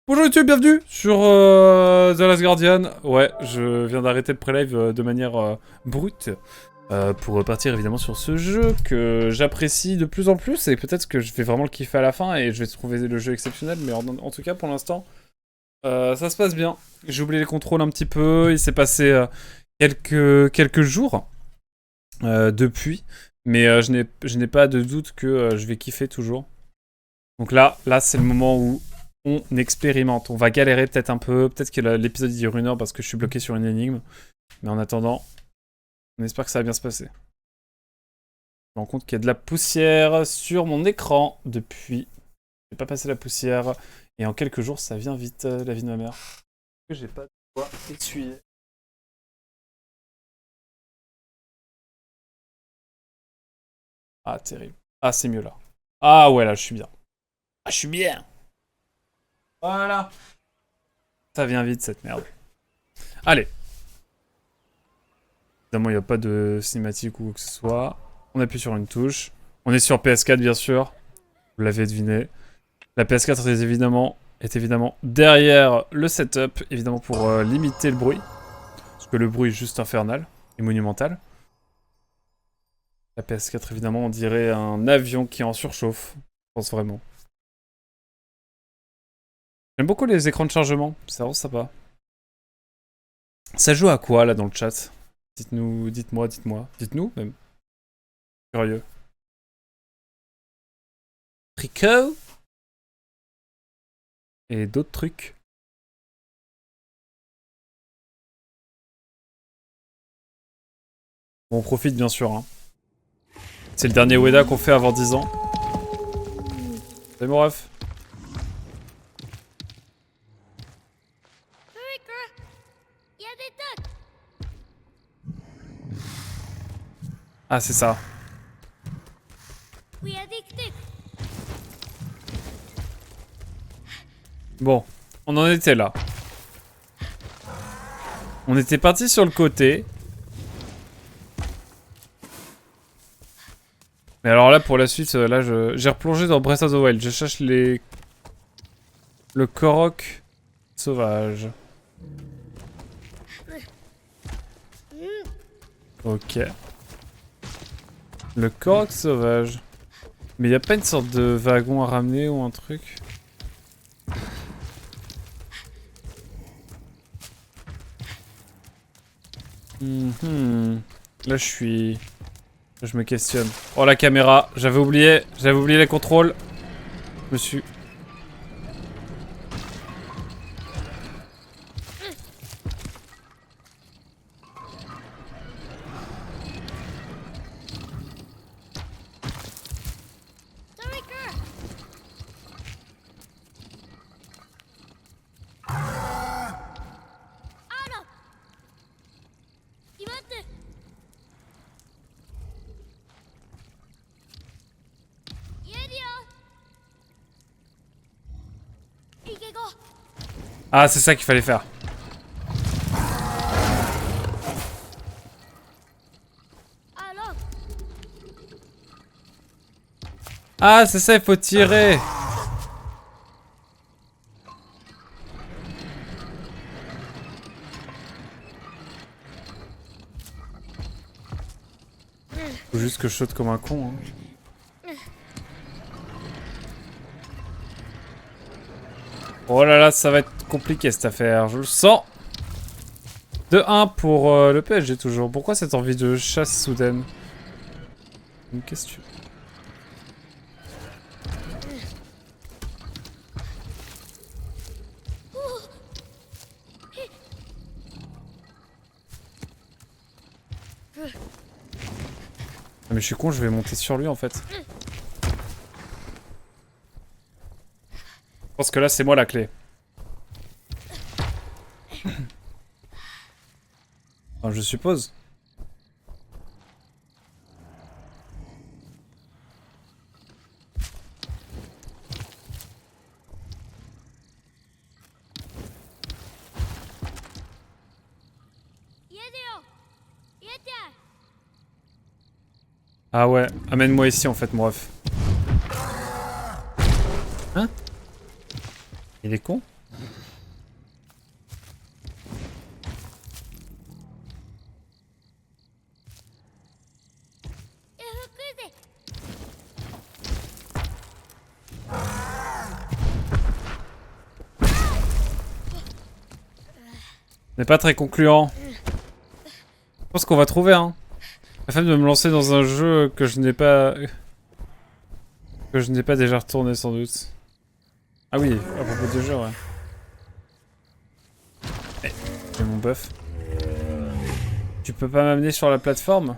Bonjour YouTube, bienvenue sur The Last Guardian. Ouais, je viens d'arrêter le pré-live de manière brute pour repartir évidemment sur ce jeu que j'apprécie de plus en plus et peut-être que je vais vraiment le kiffer à la fin et je vais trouver le jeu exceptionnel, mais en tout cas pour l'instant ça se passe bien. J'ai oublié les contrôles un petit peu, il s'est passé quelques jours depuis, mais je n'ai pas de doute que je vais kiffer toujours. Donc là c'est le moment où on expérimente. On va galérer peut-être un peu. Peut-être que l'épisode dure 1 heure parce que je suis bloqué sur une énigme. Mais en attendant, on espère que ça va bien se passer. Je me rends compte qu'il y a de la poussière sur mon écran depuis. J'ai pas passé la poussière. Et en quelques jours, ça vient vite, la vie de ma mère. Que j'ai pas de quoi essuyer. Ah, terrible. Ah, c'est mieux là. Ah ouais, là, je suis bien. Ah, je suis bien. Voilà. Ça vient vite, cette merde. Allez. Évidemment, il n'y a pas de cinématique ou quoi que ce soit. On appuie sur une touche. On est sur PS4, bien sûr. Vous l'avez deviné. La PS4 est évidemment derrière le setup, évidemment pour limiter le bruit. Parce que le bruit est juste infernal et monumental. La PS4, évidemment, on dirait un avion qui est en surchauffe. Je pense vraiment. J'aime beaucoup les écrans de chargement. C'est vraiment sympa. Ça joue à quoi, là, dans le chat? Dites-nous, dites-moi. Dites-nous, même. Curieux. Tricot et d'autres trucs. Bon, on profite, bien sûr, hein. C'est le dernier Weda qu'on fait avant 10 ans. Salut mon ref. Ah, c'est ça. Bon, on en était là. On était parti sur le côté. Mais alors là, pour la suite, là, j'ai replongé dans Breath of the Wild. Je cherche le Korok sauvage. Ok. Le Korok sauvage. Mais y a pas une sorte de wagon à ramener ou un truc? Là, je me questionne. Oh, la caméra. J'avais oublié les contrôles. Je me suis... Ah, c'est ça qu'il fallait faire. Ah, c'est ça, il faut tirer. Faut juste que je saute comme un con, hein. Oh là là, ça va être compliqué cette affaire, je le sens. De 1 pour le PSG toujours. Pourquoi cette envie de chasse soudaine? Une question. Ah mais je suis con, je vais monter sur lui en fait. Je pense que là c'est moi la clé. Enfin, je suppose. Ah ouais, amène-moi ici en fait, mon ref. Hein? Il est con? N'est pas très concluant. Je pense qu'on va trouver, hein. La flemme de me lancer dans un jeu que je n'ai pas... Que je n'ai pas déjà retourné, sans doute. Ah oui, à propos du jeu, ouais. Eh, j'ai mon buff. Tu peux pas m'amener sur la plateforme?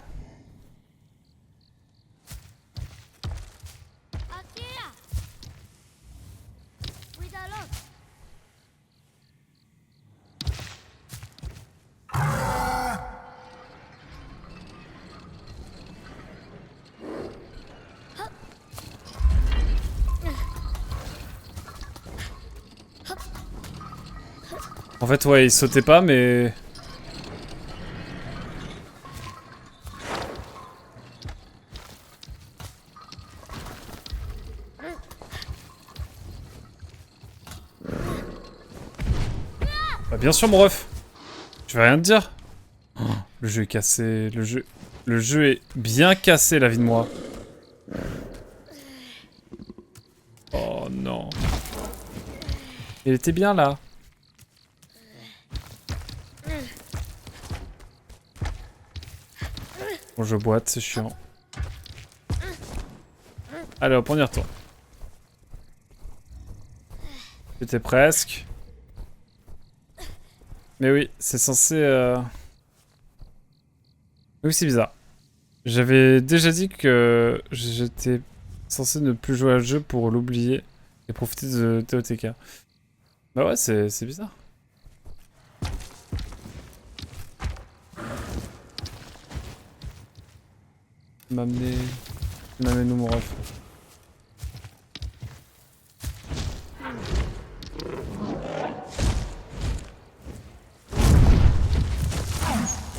En fait, ouais, il sautait pas, mais... Bah, bien sûr, mon ref. Je vais rien te dire. Oh, le jeu est cassé. Le jeu est bien cassé, la vie de moi. Oh non. Il était bien là. Bon, je boite, c'est chiant. Allez hop, on y retourne. J'étais presque. Mais oui, c'est censé... Oui, c'est bizarre. J'avais déjà dit que j'étais censé ne plus jouer à ce jeu pour l'oublier et profiter de TOTK. Bah ouais, c'est bizarre. M'amener où, mon ref?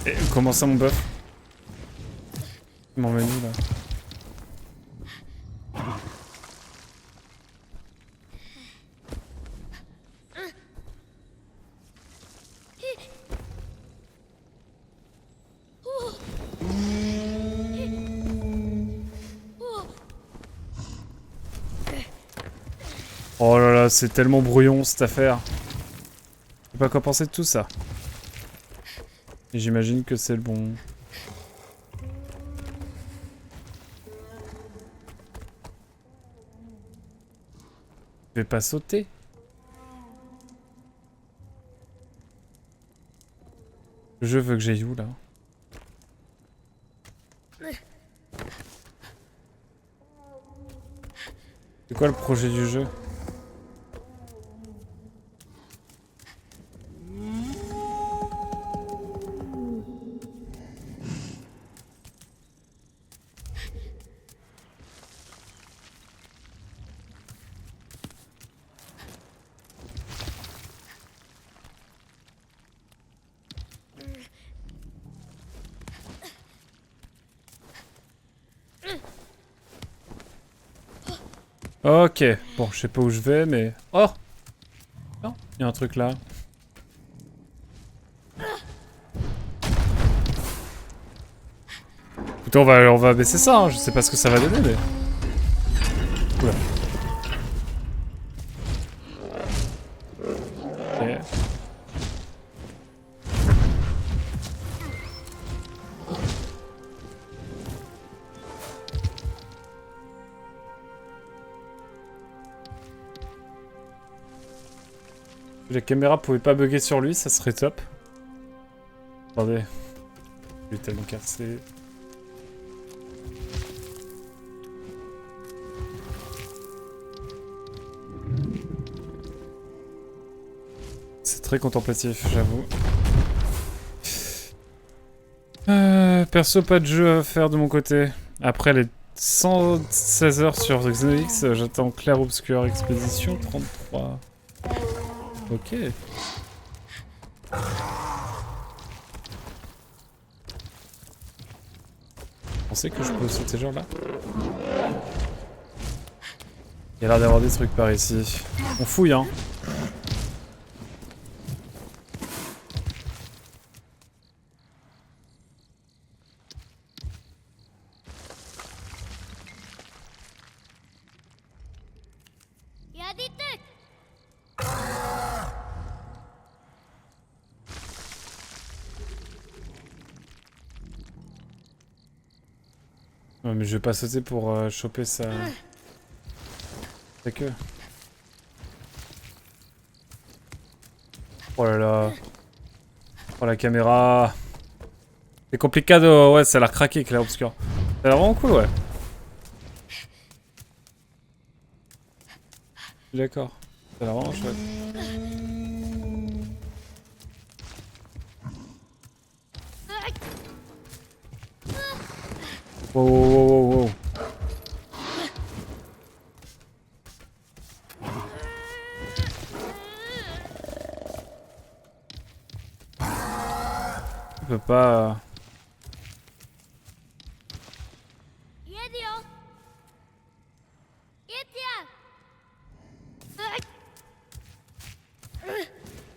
Et comment ça, mon buff? Il m'emmène où, là? Oh là là, c'est tellement brouillon cette affaire. Je sais pas quoi penser de tout ça. Et j'imagine que c'est le bon. Je vais pas sauter. Le jeu veut que j'aille où là? C'est quoi le projet du jeu? Ok, bon, je sais pas où je vais, mais... Oh! Non, il y a un truc là. Écoutez, on va baisser ça, hein. Je sais pas ce que ça va donner, mais... Oula. Ok. Si la caméra pouvait pas bugger sur lui, ça serait top. Attendez. Il est tellement cassé. C'est très contemplatif, j'avoue. Perso, pas de jeu à faire de mon côté. Après les 116 heures sur Xenox, j'attends Clair Obscur Expédition 33. Ok. Vous pensez que je peux sauter genre là? Il y a l'air d'avoir des trucs par ici. On fouille, hein. Ouais, mais je vais pas sauter pour choper sa queue. Oh là là. Oh la caméra. C'est compliqué de... Ouais, ça a l'air craqué, clair obscur. Ça a l'air vraiment cool, ouais. Je suis d'accord. Ça a l'air vraiment chouette. Wow, wow, wow, wow, wow. On peut pas...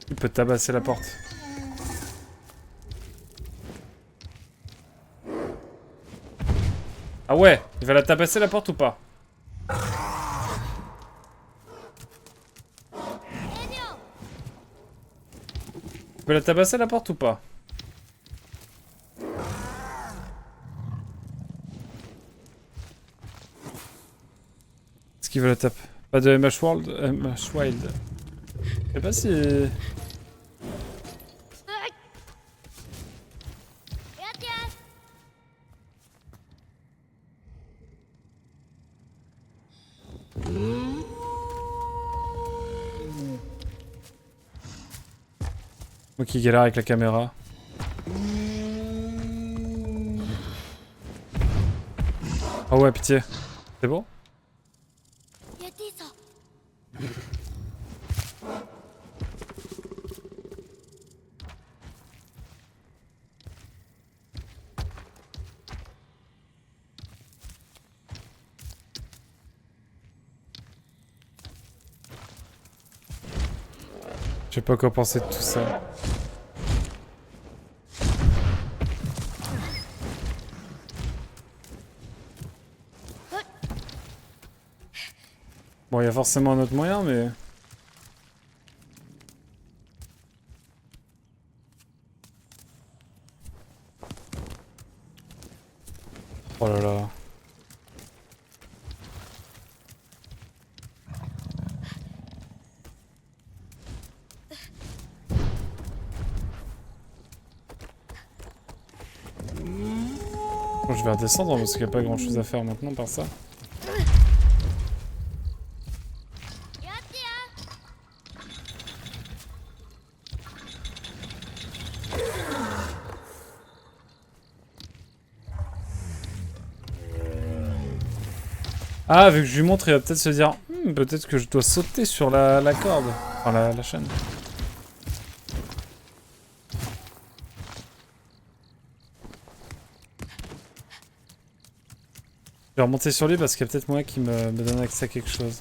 Il peut tabasser la porte. Ah ouais, il va la tabasser la porte ou pas? Il peut la tabasser la porte ou pas? Est-ce qu'il veut la tape? Pas de MH World, MH Wild. Je sais pas si... Moi qui galère avec la caméra. Oh ouais, pitié. C'est bon? Je sais pas quoi penser de tout ça. Bon, il y a forcément un autre moyen, mais... Oh là là. Bon, je vais redescendre parce qu'il n'y a pas grand chose à faire maintenant par ça. Ah, vu que je lui montre, il va peut-être se dire peut-être que je dois sauter sur la corde. Enfin, la chaîne. Je vais remonter sur lui parce qu'il y a peut-être moyen qui me donne accès à quelque chose.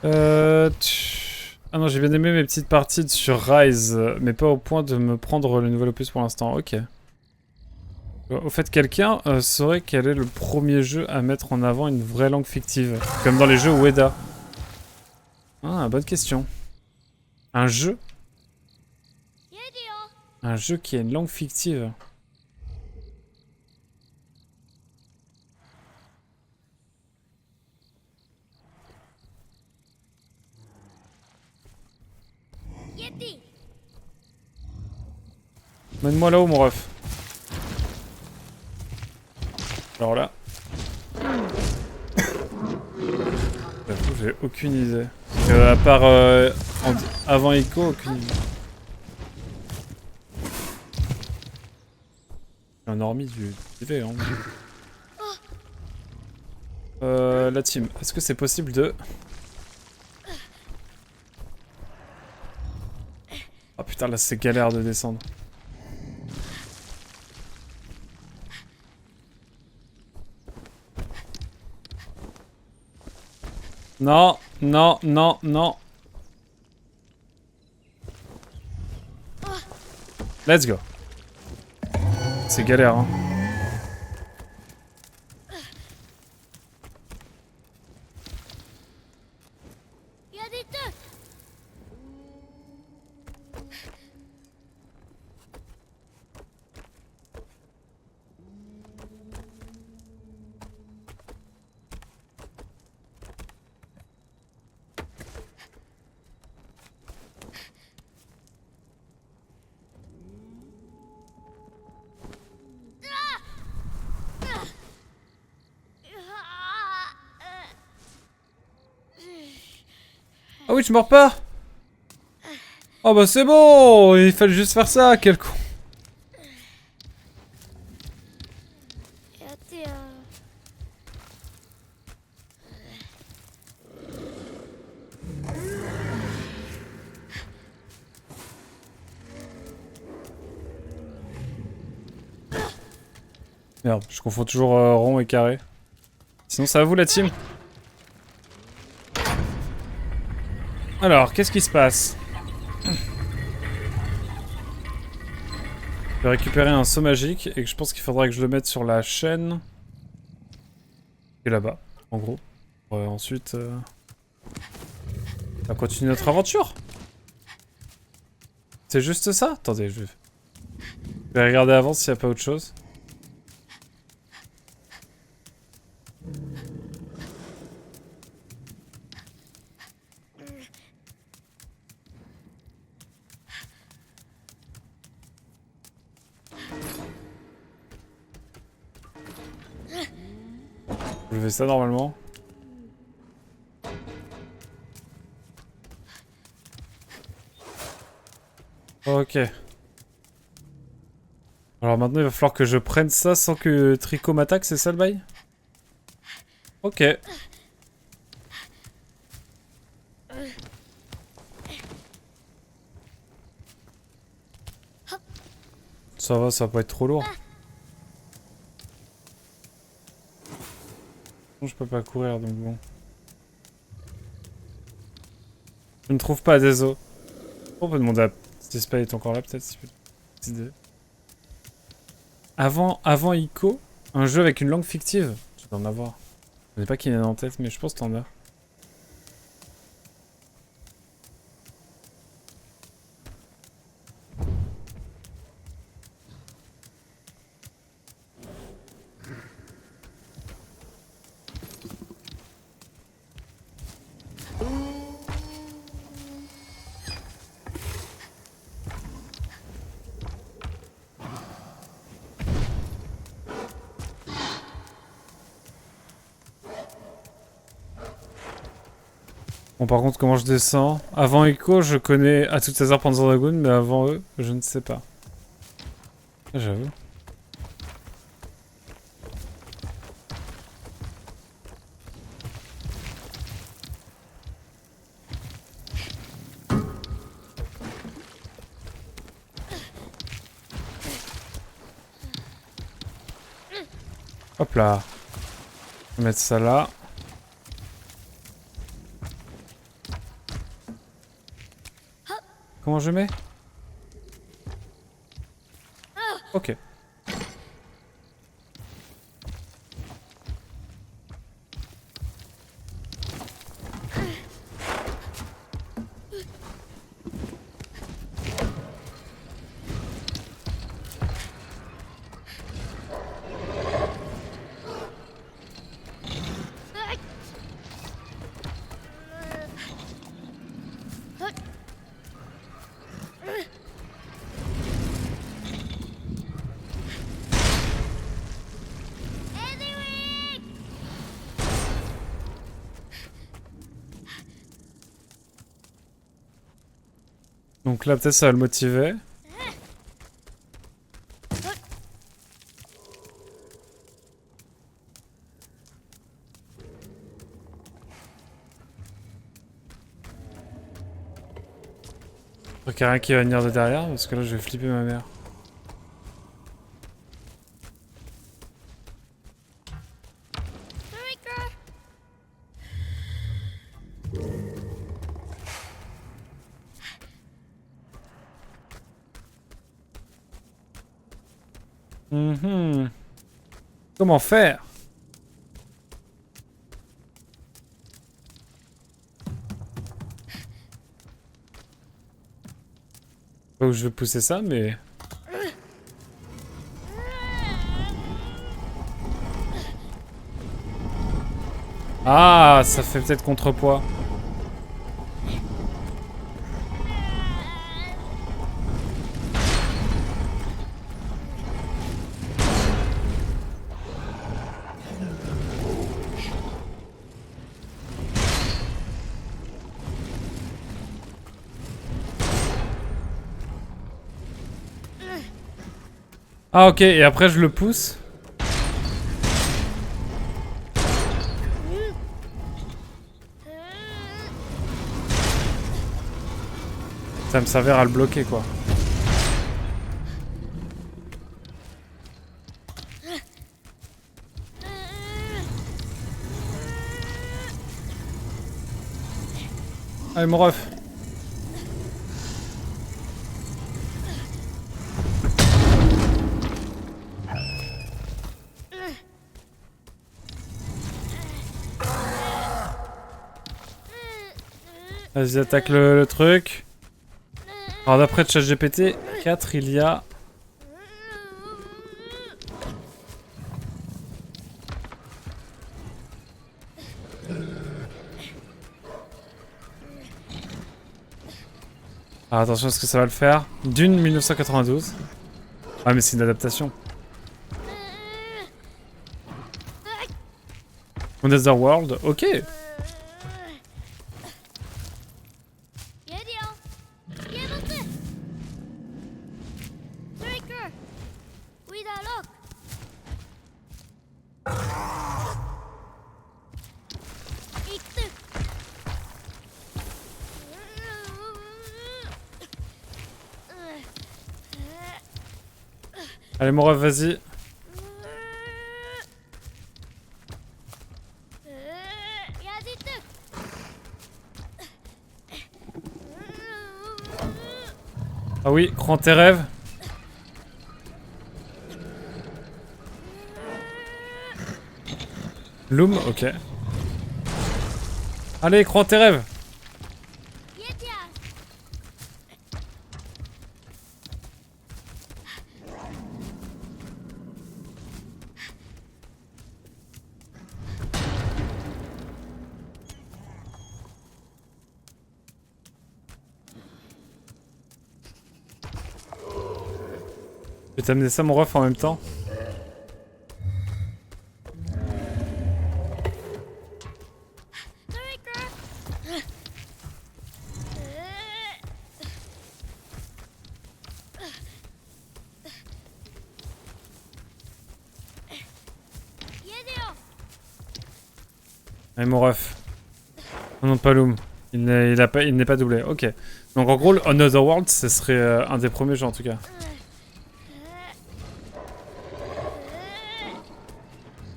Ah non, j'ai bien aimé mes petites parties sur Rise, mais pas au point de me prendre le nouvel opus pour l'instant. Ok. Au fait, quelqu'un saurait quel est le premier jeu à mettre en avant une vraie langue fictive, comme dans les jeux Ueda. Ah, bonne question. Un jeu? Un jeu qui a une langue fictive. Mène-moi là-haut, mon ref. Alors là... J'avoue, j'ai aucune idée. À part avant Echo, aucune idée. Un normie du TV, hein. La team, est-ce que c'est possible de... Oh putain, là c'est galère de descendre. Non, non, non, non. Let's go. C'est galère, hein. Ah oui, je meurs pas. Oh bah c'est bon, il fallait juste faire ça, quel con. Merde, je confonds toujours rond et carré. Sinon ça va vous la team? Alors, qu'est-ce qui se passe? Je vais récupérer un saut magique et que je pense qu'il faudra que je le mette sur la chaîne. Et là-bas, en gros. Ensuite, on va continuer notre aventure. C'est juste ça? Attendez, je vais regarder avant s'il n'y a pas autre chose. Je fais ça normalement. Ok. Alors maintenant il va falloir que je prenne ça sans que Trico m'attaque, c'est ça le bail? Ok. Ça va pas être trop lourd. Je peux pas courir donc bon. Je ne trouve pas des os. On peut demander à si Spy est encore là peut-être si je peux. Avant Ico, un jeu avec une langue fictive. Je dois en avoir. Je sais pas qui est en tête mais je pense que t'en as. Bon par contre comment je descends? Avant Ico je connais à toutes ces heures Panzer Dragoon mais avant eux je ne sais pas. J'avoue. Hop là. On va mettre ça là. Comment je mets? Ok. Donc là peut-être ça va le motiver. Faut qu'il y a rien qui va venir de derrière parce que là je vais flipper ma mère. Comment faire? Pas où je veux pousser ça, mais... Ah, ça fait peut-être contrepoids. Ah ok, et après je le pousse. Ça me servira à le bloquer quoi. Allez mon ref. Vas-y, attaque le truc. Alors d'après ChatGPT 4, il y a... Alors attention à ce que ça va le faire. Dune 1992. Ah mais c'est une adaptation. Another World, ok. Allez mon ref, vas-y. Ah oui, crois en tes rêves. Loom, ok. Allez, crois en tes rêves. Je vais t'amener ça mon ref en même temps. Allez mon ref. Oh non pas Loom. Il n'est pas doublé. Ok. Donc en gros, Another World, ce serait un des premiers jeux en tout cas.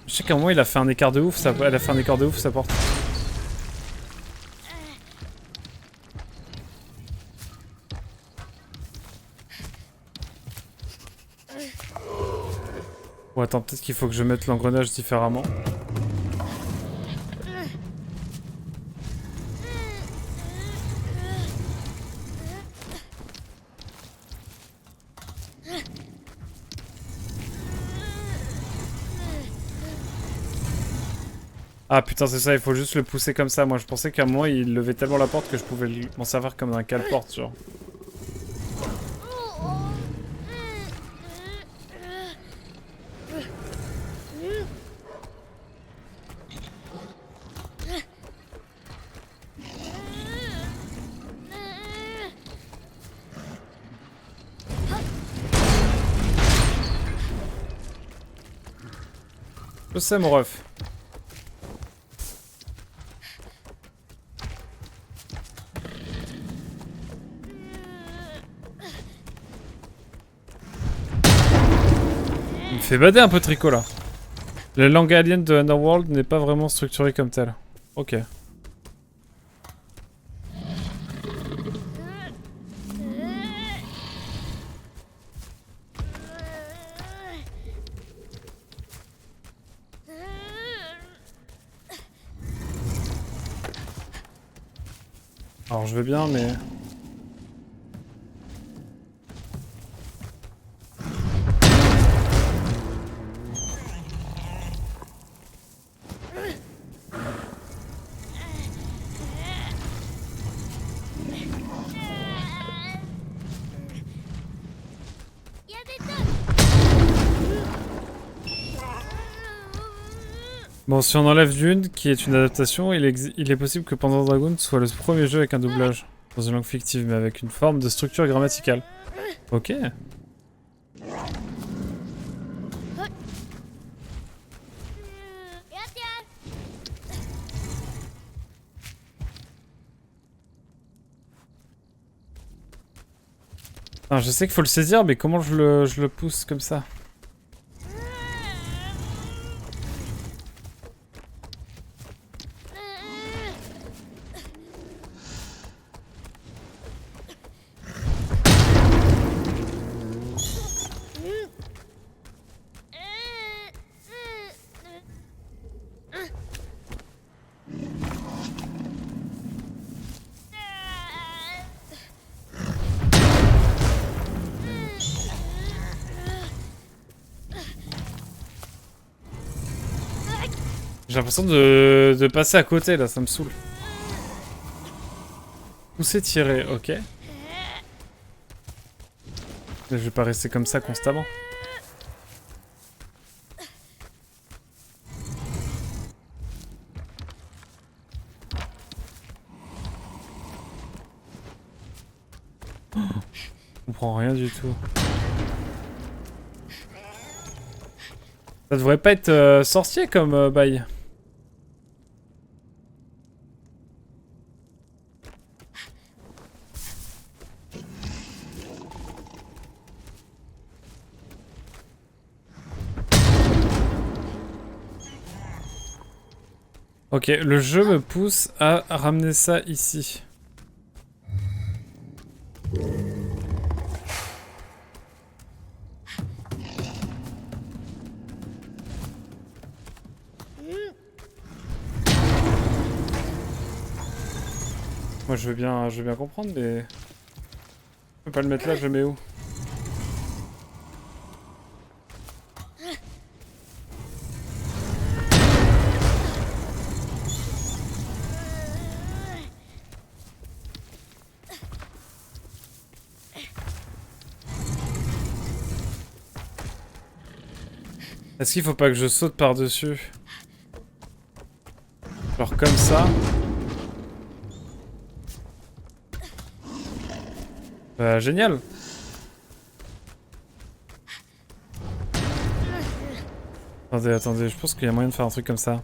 Je sais qu'à un moment il a fait un écart de ouf, elle a fait un écart de ouf sa porte. Bon attends, peut-être qu'il faut que je mette l'engrenage différemment. Ah putain c'est ça, il faut juste le pousser comme ça. Moi je pensais qu'à un moment il levait tellement la porte que je pouvais m'en servir comme un cale-porte genre. Je sais mon ref. Il me fait bader un peu Tricot là. La langue alien de Underworld n'est pas vraiment structurée comme telle. Ok. Alors je veux bien mais... Bon, si on enlève Dune, qui est une adaptation, il est possible que Panzer Dragoon soit le premier jeu avec un doublage. Dans une langue fictive, mais avec une forme de structure grammaticale. Ok. Ah, je sais qu'il faut le saisir, mais comment je le pousse comme ça? J'ai l'impression de passer à côté là, ça me saoule. Pousser, tirer, ok. Mais je vais pas rester comme ça constamment. Je comprends rien du tout. Ça devrait pas être sorcier comme bail. Ok, le jeu me pousse à ramener ça ici. Moi je veux bien comprendre, mais... Je peux pas le mettre là, je le mets où? Est-ce qu'il faut pas que je saute par-dessus? Genre comme ça? Bah génial! Attendez, je pense qu'il y a moyen de faire un truc comme ça.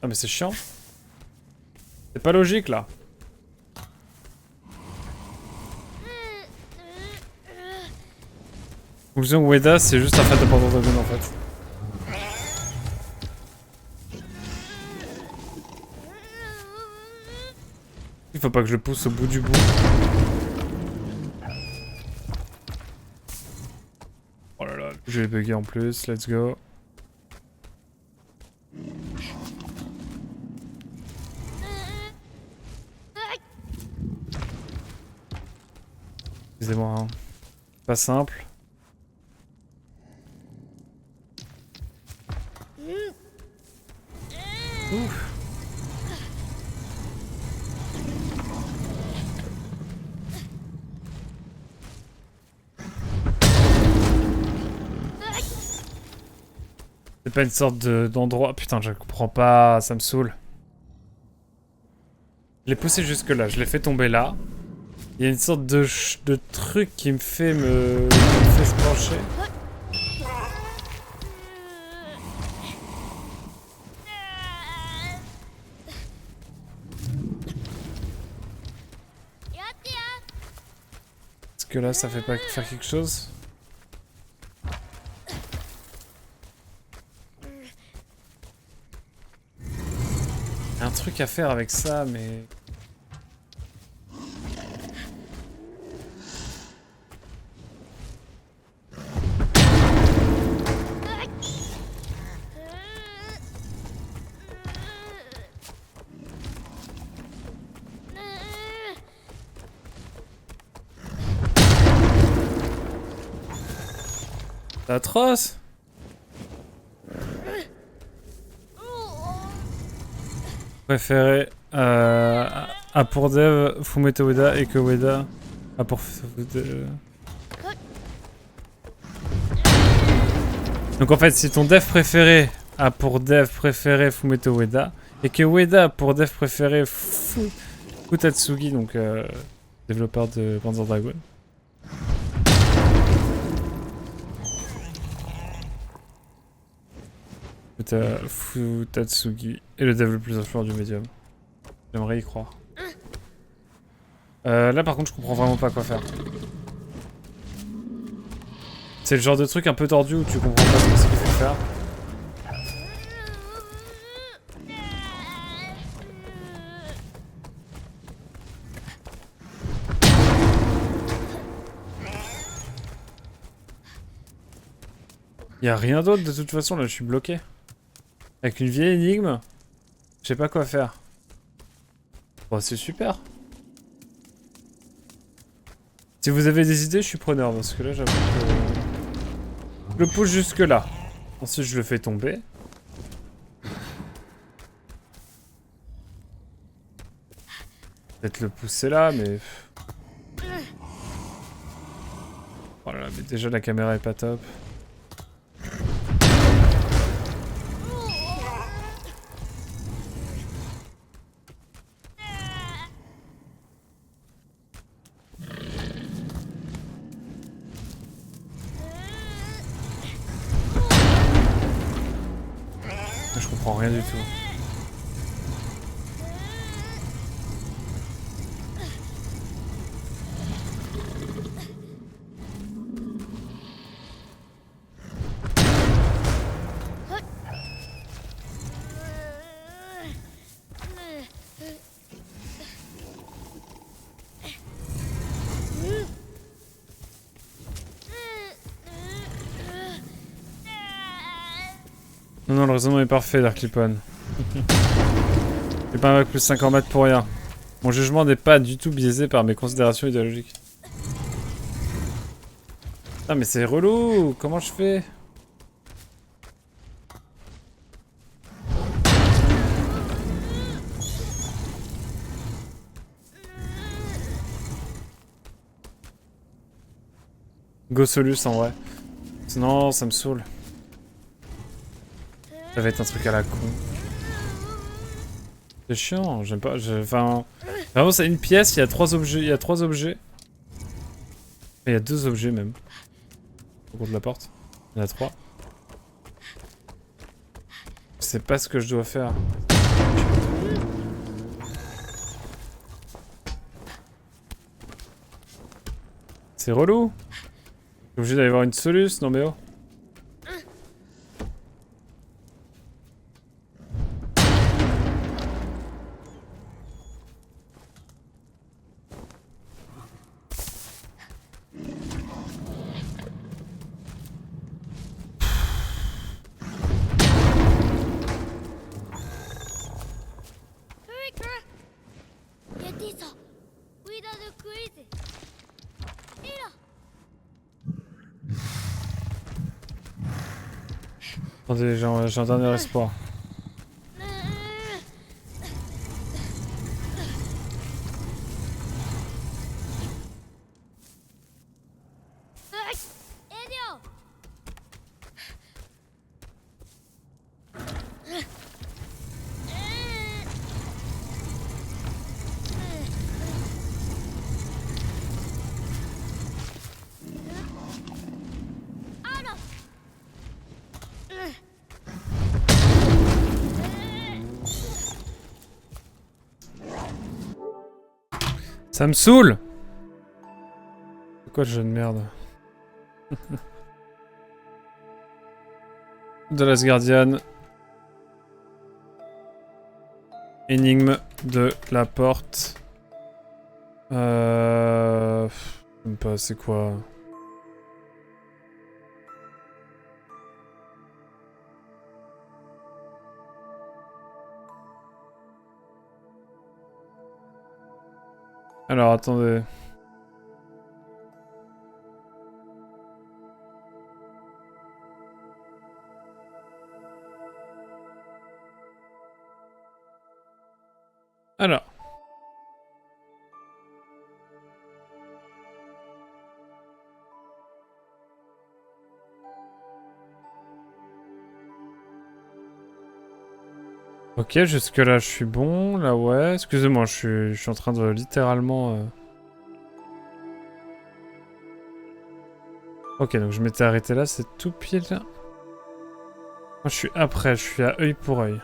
Ah mais c'est chiant. C'est pas logique là. Conclusion, Ueda c'est juste un fait de Pentagon en fait. Il faut pas que je le pousse au bout du bout. Oh là là, je vais bugger en plus, let's go. Excusez-moi, hein. Pas simple. Ouf. C'est pas une sorte d'endroit... Putain, je comprends pas, ça me saoule. Je l'ai poussé jusque là, je l'ai fait tomber là. Il y a une sorte de truc qui me fait se pencher. Est-ce que là, ça fait pas faire quelque chose? Il y a un truc à faire avec ça, mais... C'est atroce! Préféré à pour dev Fumito Ueda et que Ueda a pour... Donc en fait, si ton dev préféré a pour dev préféré Fumito Ueda et que Ueda a pour dev préféré Futatsugi, donc développeur de Panzer Dragoon. Futatsugi est le dev le plus influent du médium. J'aimerais y croire. Là par contre je comprends vraiment pas quoi faire. C'est le genre de truc un peu tordu où tu comprends pas ce qu'il faut faire. Y'a rien d'autre de toute façon, là je suis bloqué. Avec une vieille énigme, je sais pas quoi faire. Bon, c'est super. Si vous avez des idées, je suis preneur, parce que là j'avoue que... Je le pousse jusque là. Ensuite je le fais tomber. Peut-être le pousser là, mais... Oh là là, mais déjà la caméra est pas top. Je comprends rien du tout. Non, non, le raisonnement est parfait, Darklipon. J'ai pas un bac plus 50 mètres pour rien. Mon jugement n'est pas du tout biaisé par mes considérations idéologiques. Ah mais c'est relou. Comment je fais? Go Solus en vrai. Sinon ça me saoule. Ça va être un truc à la con. C'est chiant, j'aime pas. Enfin, vraiment c'est une pièce, il y a 3 objets. Il y a 3 objets. Il y a 2 objets même. Au bout de la porte. Il y en a 3. Je sais pas ce que je dois faire. C'est relou. Je suis obligé d'aller voir une Solus, non mais oh. Attendez, j'ai un dernier espoir. Ça me saoule! C'est quoi le jeu de merde? De Last Guardian. Énigme de la porte. Je sais pas, c'est quoi? Alors, attendez. Alors. Ok, jusque là je suis bon, là ouais. Excusez-moi, je suis en train de littéralement... Ok, donc je m'étais arrêté là, c'est tout pile là. Moi, je suis après, je suis à œil pour œil.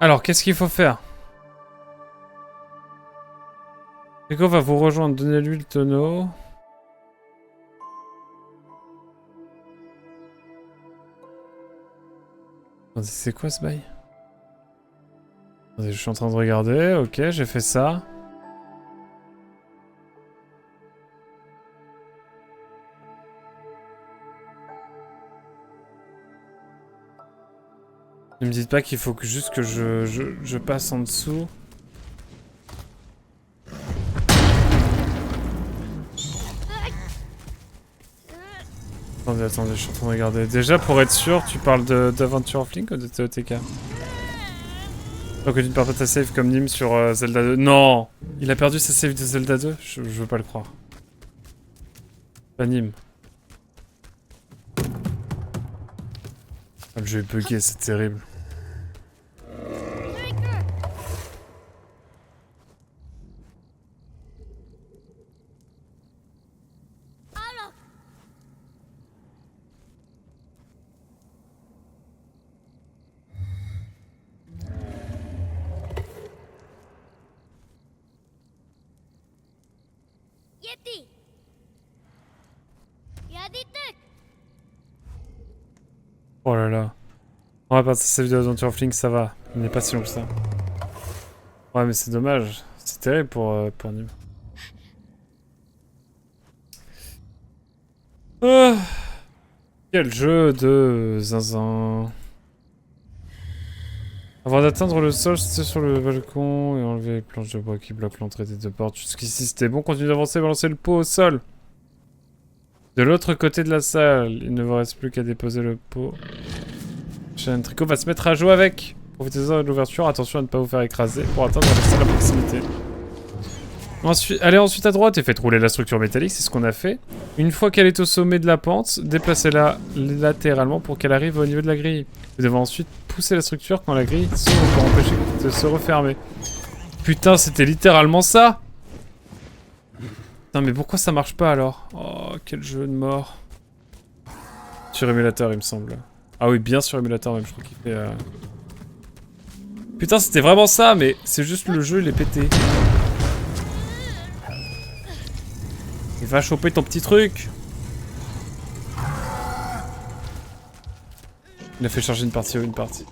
Alors, qu'est-ce qu'il faut faire? Rico va vous rejoindre, donnez-lui le tonneau. Attendez, c'est quoi ce bail? Attendez, je suis en train de regarder, ok, j'ai fait ça. Ne me dites pas qu'il faut que juste que je passe en dessous. Attendez, je suis en train de regarder. Déjà, pour être sûr, tu parles d'Aventure of Link ou de TOTK? Donc que tu ne perds pas ta save comme Nim sur Zelda 2. Non! Il a perdu sa save de Zelda 2? Je veux pas le croire. Pas Nim. Ah, le jeu est bugué, c'est terrible. Oh là là. On va pas sa save de Adventure of Link, ça va. Il n'est pas si long que ça. Ouais, mais c'est dommage. C'est terrible pour Nim. Oh, quel jeu de zinzin. Avant d'atteindre le sol, c'était sur le balcon et enlever les planches de bois qui bloquent l'entrée des deux portes. Jusqu'ici, c'était bon. Continue d'avancer, balancer le pot au sol. De l'autre côté de la salle, il ne vous reste plus qu'à déposer le pot. Tricot va se mettre à jouer avec. Profitez-en de l'ouverture. Attention à ne pas vous faire écraser pour atteindre la salle à proximité. Allez ensuite à droite et faites rouler la structure métallique, c'est ce qu'on a fait. Une fois qu'elle est au sommet de la pente, déplacez-la latéralement pour qu'elle arrive au niveau de la grille. Vous devez ensuite pousser la structure quand la grille s'ouvre pour empêcher de se refermer. Putain, c'était littéralement ça! Putain, mais pourquoi ça marche pas alors? Oh, quel jeu de mort. Sur émulateur, il me semble. Ah oui, bien sur émulateur même, je crois qu'il fait... Putain, c'était vraiment ça, mais c'est juste le jeu, il est pété. Il va choper ton petit truc. Il a fait charger une partie ou une partie.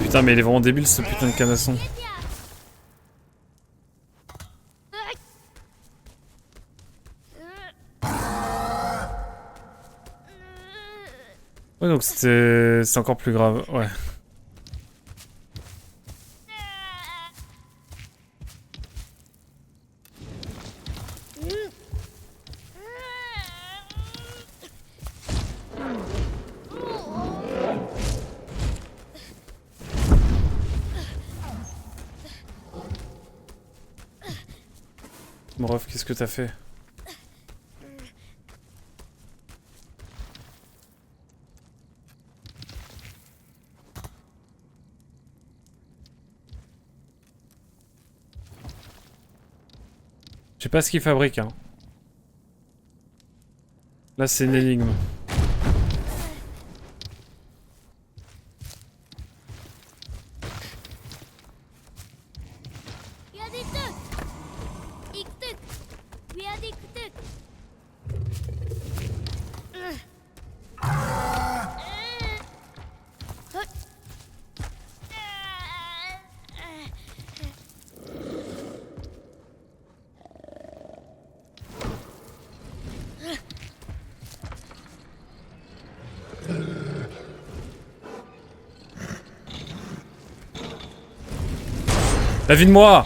Putain, mais il est vraiment débile ce putain de canasson. Ouais, donc c'est encore plus grave, ouais. Mon ref, qu'est-ce que t'as fait? Je sais pas ce qu'il fabrique, hein. Là, c'est une énigme. La vie de moi!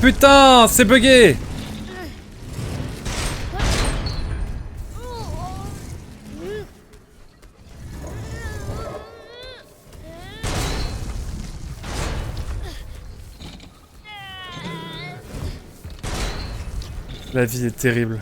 Putain, c'est bugué! La vie est terrible.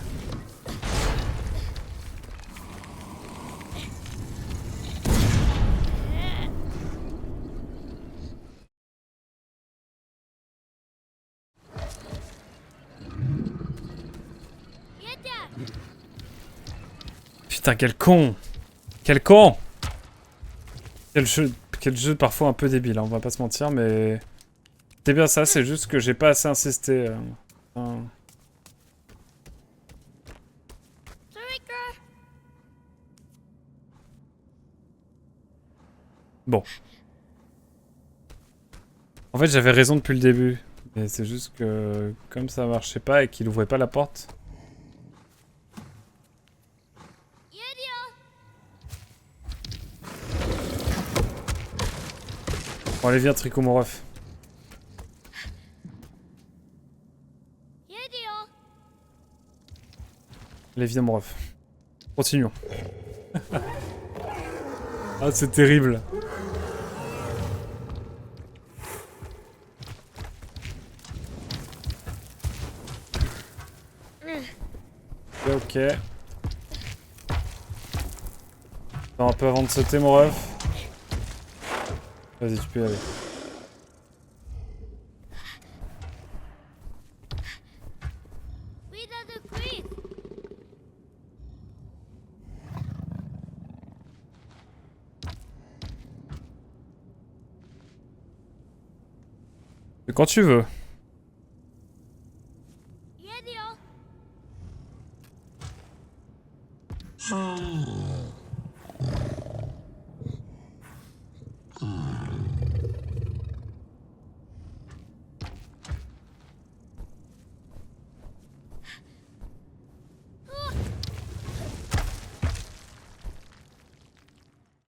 Putain, quel con! Quel con! Quel jeu parfois un peu débile, hein, on va pas se mentir, mais... C'est bien ça, c'est juste que j'ai pas assez insisté. Bon. En fait, j'avais raison depuis le début. Mais c'est juste que... Comme ça marchait pas et qu'il ouvrait pas la porte... Bon, allez, viens, Tricot, mon ref. Allez, viens, mon ref. Continuons. Ah, c'est terrible. Ok. Attends un peu avant de sauter, mon ref. Vas-y, tu peux y aller. Et quand tu veux.